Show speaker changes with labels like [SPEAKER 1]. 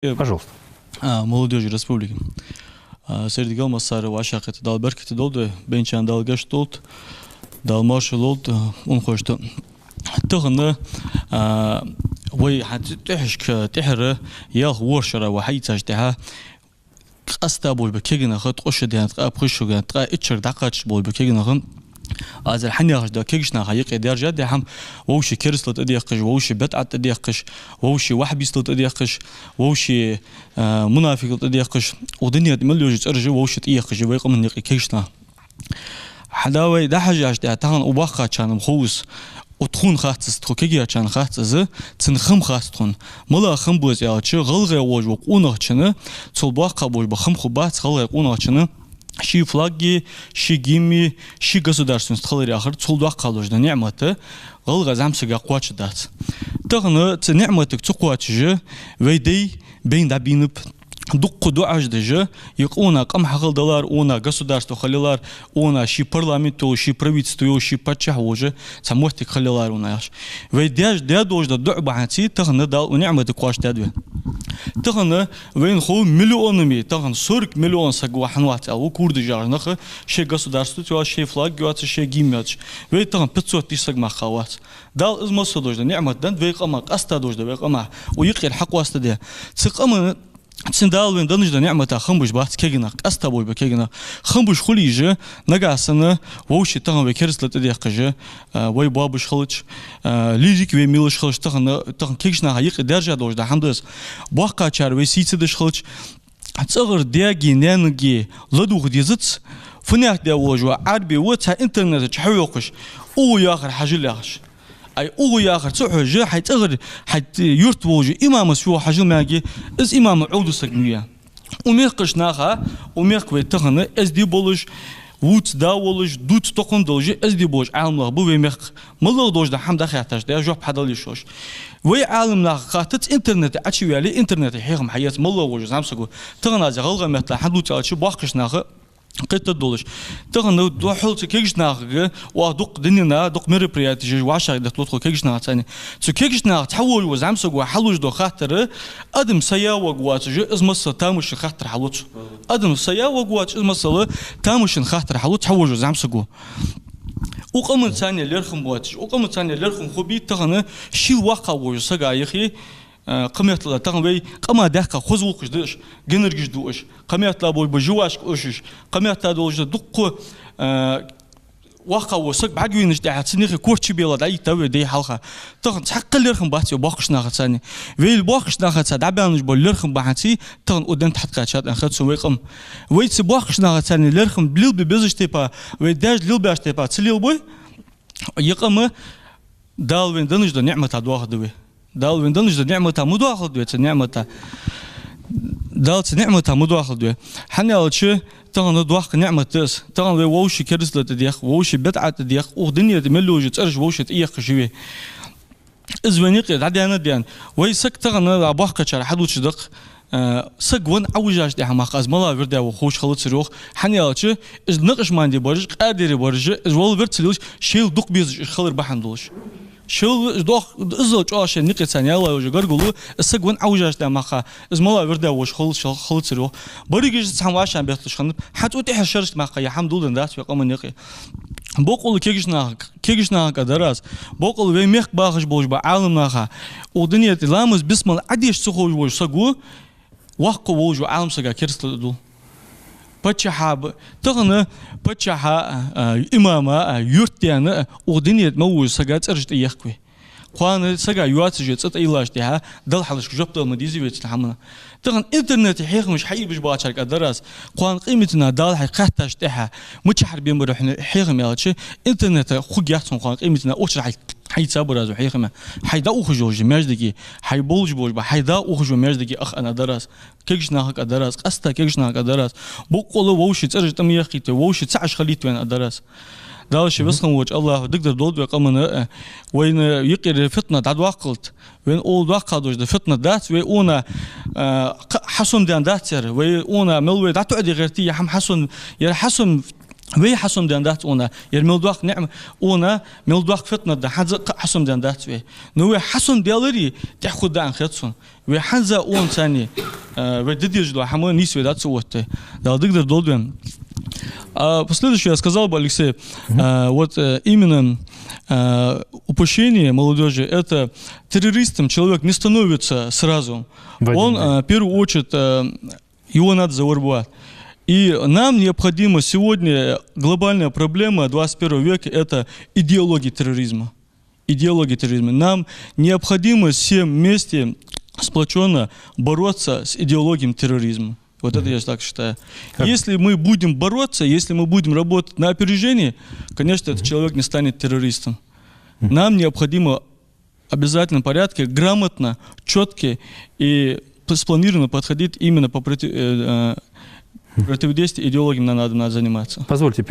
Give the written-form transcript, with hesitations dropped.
[SPEAKER 1] Пожалуйста.
[SPEAKER 2] Молодежи республики. Среди Галмасара Вашахет дал Беркет долды, Бенчан дал Гаштолт, дал Маршал Олд, он хочет. تغنى وي حتحشك تحر ياخ ورشرة وحيتاج تها قصدا بول بكيجنا خط قش دهان تقاب خشوا جان تقا إتشر دقاتش بول بكيجنا خم از الحني أخش دا كيجنا خيق درجة ده هم ووشي كرسلت أديقش ووشي بتعت أديقش ووشي وحبيستلت أديقش ووشي منافقت أديقش ودنيا مليوجت أرجع ووشي تيقش ويقوم من كيجنا حداوي ده حاجة ده تهان أباخا كان مخوس وتخون خاطس تخوكيجي عشان خاطس تنخم خاطون ملا خم بوز يالش غلغة وج وقونا عشان تصلباق قبول بخم خبات غلغة قونا عشان شي فلاجي شي جيمي شي государственность تخلي آخر تصلباق قالوج ده نعمته غلغة زمسك قواتش دات تغنى تنعمتك تقواتش ويدي بين دبينب دق دعاج دجا يقونا قم حقل دولار اونا государство خليلار اونا شي парламентو شي правительство شي патчах уже самостик خليلار اونا яш ويداج دادوج دا دع بحانتي تغنى دال ونعمة قواش دادوه تغنى وين خو مليونمي تغن 40 مليون سقوا حنوات او كورد جار نخ شي государство تو شي فلاج يوات شي جيمياتش وي تغن 500 تيسق ما خوات دال از مسدوج دا نعمة دند وي قما قستادوج دا وي قما ويقير حق واسطه ده تقم تسندال وين دنج نعمة خمبوش بات كيجنا أستابوي بكيجنا خمبوش خليجة نجاسنا ووش تغن بكرس لتديقجة وي بابوش خلش ليجيك وي ميلش خلش تغن كيجنا هيق درجة دوج ده حمدس باقة شار وي سيتدش خلش تصغر دياجي نانجي لدوخ ديزت فنيك داوجوا عربي وتها إنترنت تحويقش أو ياخر حاجة لاخش أي أو ياخر تحوج حيت أغر حيت يرتوج إمام سوى حاجة ماجي إز إمام عود سجنية وميقش ناخا وميق تغنى إز دي بولج ووت داولج دوت تقن دولج إز دي بولج عالم له بو ميق ملو دوج ده حمد خياتش ده جوب حدالي شوش وي عالم له خاطت إنترنت أشي على إنترنت حيهم حياة ملو وجه زامسكو تغنى زغلغ مثل حدو تالش باقش ناخا قيت الدولش تغنى دو حلت كيجش ناخ ودق دنينا دق مريبرياتي واشا دتلوتخو كيجش ناخ ثاني تو كيجش ناخ تحول وزعمسو حلوج دو خاطر ادم سيا وقوات ازمس تامش خاطر حلوت ادم سيا وقوات ازمس تامش خاطر حلوت تحول وزعمسو وقم ثاني لرخم بواتش وقم ثاني لرخم خوبي تغنى شي واقع وسغا يخي قميت لا تغوي قما دقه خزوقش دش جنرجش دوش قميت لا بول بجواش قشش قميت لا دولج دق واقع وسق بعجوينش ده حسنيخ كورتشي بيلا داي تو دي حلقه تغن حق لرخم باتي باقش ناخصاني ويل باقش ناخص دابانج بول لرخم بحاتي تغن قدام تحت قاشات اخذ ويقم ويت باقش ناخصاني لرخم بليل بيزش تيبا ويداج ليل باش تيبا تسليل بوي يقم دالوين دنج ده نعمه ادوخ دوي دال وين دنج نعمة مدواخل دوت نعمة دالت نعمة مدواخل دوت حنا قلتش تغن دواخ نعمة تس تغن ووش كرس لتديخ ووش بدعة تديخ ودنيا تملوج ترج ووش تيخ شوي إزوانيق عدينا ديان ويسك تغن أباخ كشر حدوش دق سجون عوجاش ده هم خاز ملا ورده وخوش خلص روح حنا قلتش إز نقش ماندي برج قادر برج إز وال ورتلوش شيل دق بيز خلر بحندوش شو دوخ إزوج عشان نقطة ثانية الله وجه قرقلو السجون عوجاش ده مخا إزمالا ورده وش خلص روح بريجي تسمع عشان بيختش خنب حتى تيح شرشت مخا يا حمد لله ده يقوم النقي بقول كيجشنا كدراس بقول ويميخ باخش بوج بعالم نخا ودنيا تلامس بسم الله عديش سخوج وش سجو وقو وج عالم سجا كرست دول بتشحاب تغنى بتشحا إماما يرتيانا ودنيا موج سجات أرجت يخوي قان سجا يواتج تت إيلاش ده دل حلش جبت المديزي بيتلحمنا تغن إنترنت حيخ مش حي بيش باشرك الدرس قان قيمتنا دال حقتش ده متشحر بين بروح حيخ ميالش إنترنت خوج يحصل قان قيمتنا أوش حي تصبر حيخ ما حيدا أخجوج مجدكي حي بولج بولج حيدا أخجو مجدكي أخ أنا درس كيجش ناهك الدرس قستا كيجش ناهك الدرس بقول ووش ترجع تميخيت ووش تعش خليت وين الدرس دالش بس خموج الله تقدر دود وقمنا وين يقر فتنة داد وقلت وين أول وقادوش ده فتنة دات ويونا حسن دان داتر ويونا ملوي داتو أدي غيرتي حم حسن يا حسن وي حسم دندات أنا يرملدوخ نعم أنا ملدوخ فتنة ده حزق حسم دندات وي نوي حسم ديالري تأخذ عن خدسون وي حزة أون ثاني وديديج لو حمو نيس ودات سوته да дыгдер долдвен. Последующее я сказал бы, Алексей, вот именно упущение молодежи, это террористом человек не становится сразу. Он, в первую очередь, его надо завербовать. И нам необходимо сегодня, глобальная проблема 21 века, это идеология терроризма. Идеология терроризма. Нам необходимо всем вместе сплоченно бороться с идеологией терроризма. Вот это я так считаю. Если мы будем бороться, если мы будем работать на опережение, конечно, этот человек не станет террористом. Нам необходимо в обязательном порядке, грамотно, четко и спланированно подходить именно по противодействию идеологиям, нам надо заниматься.
[SPEAKER 1] Позвольте